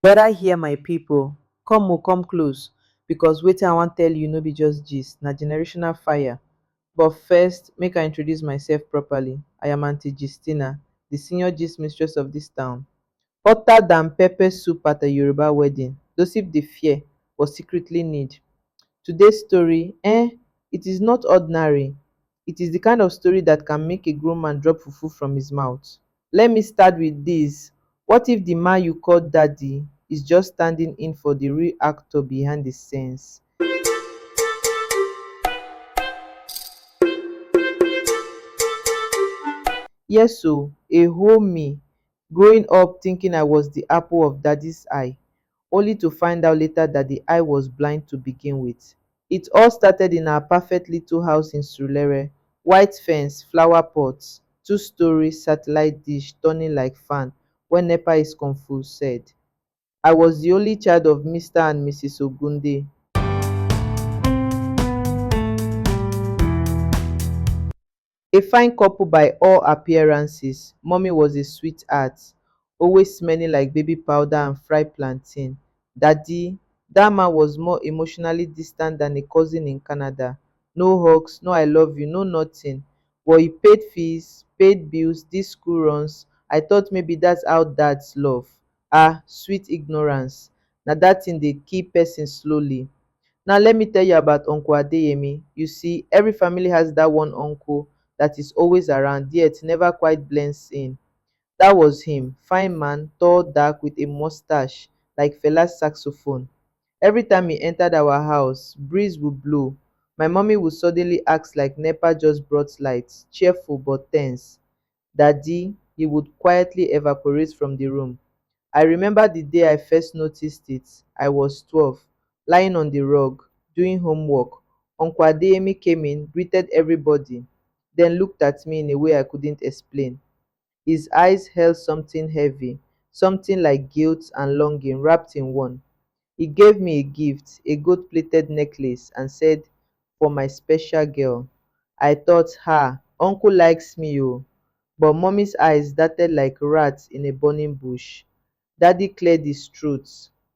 Better hear my people. Come o, come close. Because wetin I wan tell you no be just gist, na generational fire. But first, make I introduce myself properly. I am Aunty Gistina, the senior gist mistress of this town. Hotter than pepper soup at a Yoruba wedding. Those if they fear but secretly need. Today's story, it is not ordinary. It is the kind of story that can make a grown man drop fufu from his mouth. Let me start with this. What if the man you call daddy is just standing in for the real actor behind the scenes? Yes, so a whole me growing up thinking I was the apple of daddy's eye, only to find out later that the eye was blind to begin with. It all started in our perfect little house in Surulere. White fence, flower pots, two-story satellite dish turning like fan when NEPA is confused said. I was the only child of Mr. and Mrs. Ogunde. A fine couple by all appearances. Mommy was a sweetheart, always smelling like baby powder and fried plantain. Daddy, that man was more emotionally distant than a cousin in Canada. No hugs, no I love you, no nothing. But he paid fees, paid bills, did school runs. I thought maybe that's how dads love. Ah, sweet ignorance. Na that thing dey kill person slowly. Now let me tell you about Uncle Adeyemi. You see, every family has that one uncle that is always around yet never quite blends in. That was him. Fine man, tall, dark, with a mustache like Fela's saxophone. Every time he entered our house, breeze would blow. My mommy would suddenly act like NEPA just brought lights, cheerful but tense. Daddy, he would quietly evaporate from the room. I remember the day I first noticed it. I was 12, lying on the rug, doing homework. Uncle Adeyemi came in, greeted everybody, then looked at me in a way I couldn't explain. His eyes held something heavy, something like guilt and longing wrapped in one. He gave me a gift, a gold plated necklace, and said, "For my special girl." I thought, ha, uncle likes me, oh. But mommy's eyes darted like rats in a burning bush. Daddy cleared his throat,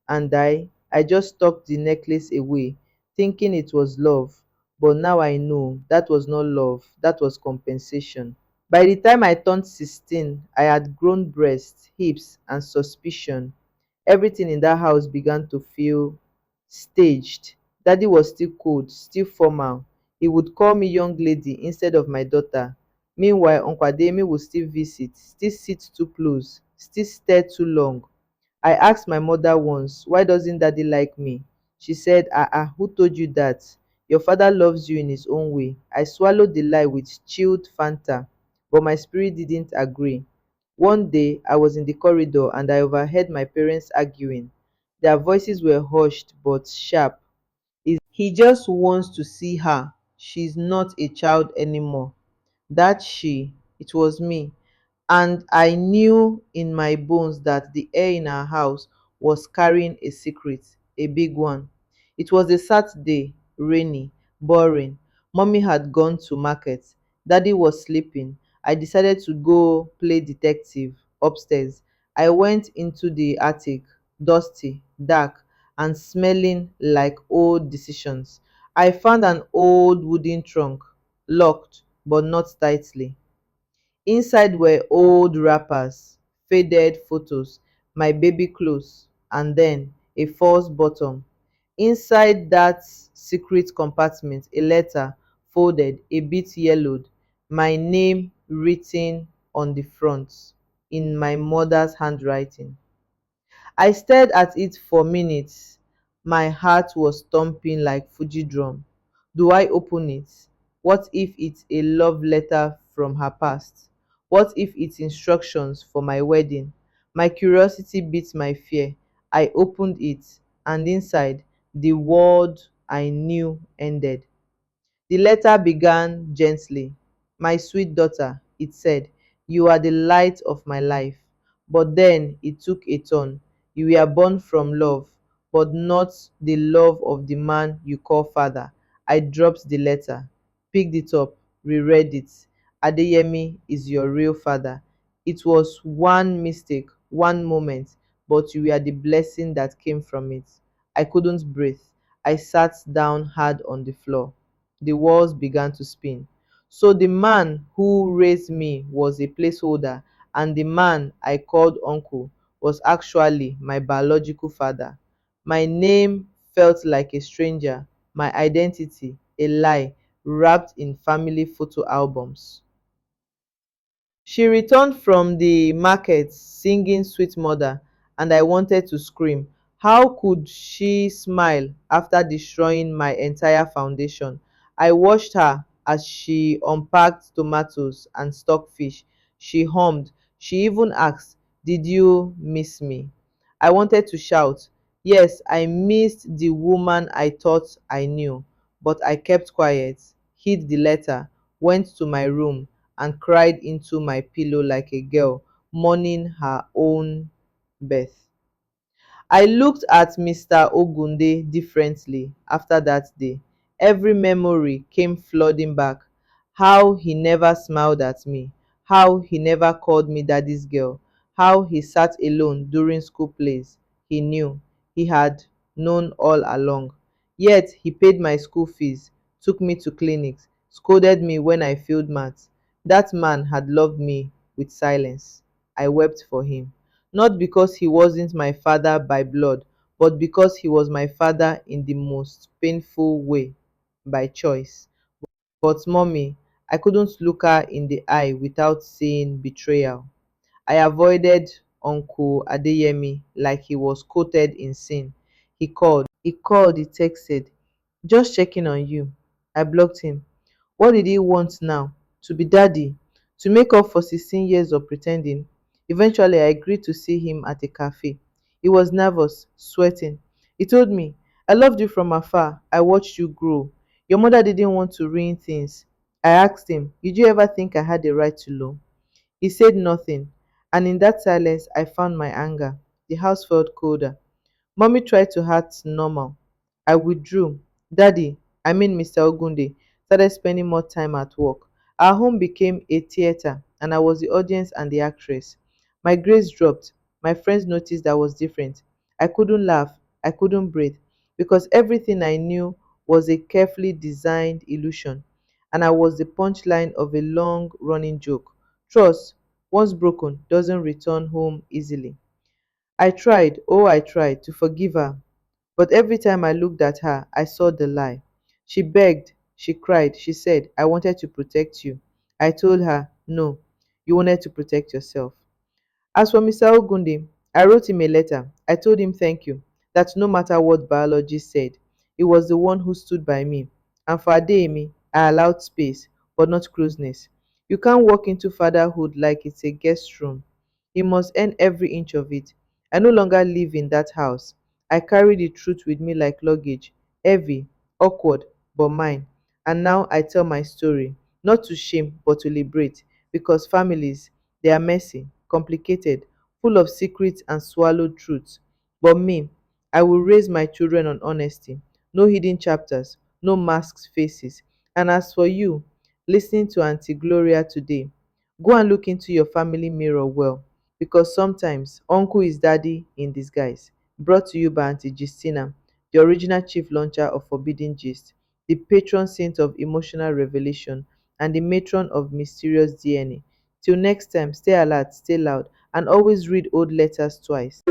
and I just tucked the necklace away, thinking it was love. But now I know that was not love, that was compensation. By the time I turned 16, I had grown breasts, hips, and suspicion. Everything in that house began to feel staged. Daddy was still cold, still formal. He would call me young lady instead of my daughter. Meanwhile, Uncle Ademi would still visit, still sit too close, still stare too long. I asked my mother once, why doesn't daddy like me? She said, who told you that? Your father loves you in his own way. I swallowed the lie with chilled Fanta, but my spirit didn't agree. One day, I was in the corridor and I overheard my parents arguing. Their voices were hushed but sharp. He just wants to see her. She's not a child anymore. That she, it was me. And I knew in my bones that the air in our house was carrying a secret, a big one. It was a Saturday, rainy, boring. Mommy had gone to market. Daddy was sleeping. I decided to go play detective upstairs. I went into the attic, dusty, dark, and smelling like old decisions. I found an old wooden trunk, locked but not tightly. Inside were old wrappers, faded photos, my baby clothes, and then a false bottom. Inside that secret compartment, a letter, folded, a bit yellowed, my name written on the front in my mother's handwriting. I stared at it for minutes. My heart was thumping like Fuji drum. Do I open it? What if it's a love letter from her past? What if it's instructions for my wedding? My curiosity beat my fear. I opened it, and inside, the word I knew ended. The letter began gently. My sweet daughter, it said, you are the light of my life. But then it took a turn. You were born from love, but not the love of the man you call father. I dropped the letter, picked it up, reread it. Adeyemi is your real father. It was one mistake, one moment, but you were the blessing that came from it. I couldn't breathe. I sat down hard on the floor. The walls began to spin. So the man who raised me was a placeholder, and the man I called uncle was actually my biological father. My name felt like a stranger, my identity a lie wrapped in family photo albums. She returned from the market singing Sweet Mother, and I wanted to scream. How could she smile after destroying my entire foundation? I watched her as she unpacked tomatoes and stockfish. She hummed. She even asked, "Did you miss me?" I wanted to shout, "Yes, I missed the woman I thought I knew," but I kept quiet, hid the letter, went to my room, and cried into my pillow like a girl mourning her own birth. I looked at Mr. Ogunde differently after that day. Every memory came flooding back. How he never smiled at me, how he never called me daddy's girl, how he sat alone during school plays. He knew, he had known all along. Yet he paid my school fees, took me to clinics, scolded me when I failed maths. That man had loved me with silence. I wept for him. Not because he wasn't my father by blood, but because he was my father in the most painful way, by choice. But mommy, I couldn't look her in the eye without seeing betrayal. I avoided Uncle Adeyemi like he was coated in sin. He texted, "Just checking on you." I blocked him. What did he want now? To be daddy? To make up for 16 years of pretending? Eventually, I agreed to see him at a cafe. He was nervous, sweating. He told me, "I loved you from afar. I watched you grow. Your mother didn't want to ruin things." I asked him, "Did you ever think I had a right to know?" He said nothing, and in that silence, I found my anger. The house felt colder. Mommy tried to act normal. I withdrew. Mr. Ogunde, started spending more time at work. Our home became a theater, and I was the audience and the actress. My grades dropped. My friends noticed I was different. I couldn't laugh. I couldn't breathe because everything I knew was a carefully designed illusion, and I was the punchline of a long running joke. Trust, once broken, doesn't return home easily. I tried to forgive her, but every time I looked at her, I saw the lie. She begged, she cried, she said, "I wanted to protect you." I told her, "No, you wanted to protect yourself." As for Mr. Ogunde, I wrote him a letter. I told him thank you, that no matter what biology said, he was the one who stood by me. And for Adeyemi, I allowed space, but not closeness. You can't walk into fatherhood like it's a guest room. He must earn every inch of it. I no longer live in that house. I carry the truth with me like luggage, heavy, awkward, but mine. And now I tell my story, not to shame, but to liberate, because families, they are messy, complicated, full of secrets and swallowed truths. But me, I will raise my children on honesty. No hidden chapters, no masked faces. And as for you, listening to Auntie Gloria today, go and look into your family mirror well, because sometimes uncle is daddy in disguise. Brought to you by Aunty Gistina, the original chief launcher of Forbidden Gist, the patron saint of emotional revelation, and the matron of mysterious DNA. Till next time, stay alert, stay loud, and always read old letters twice.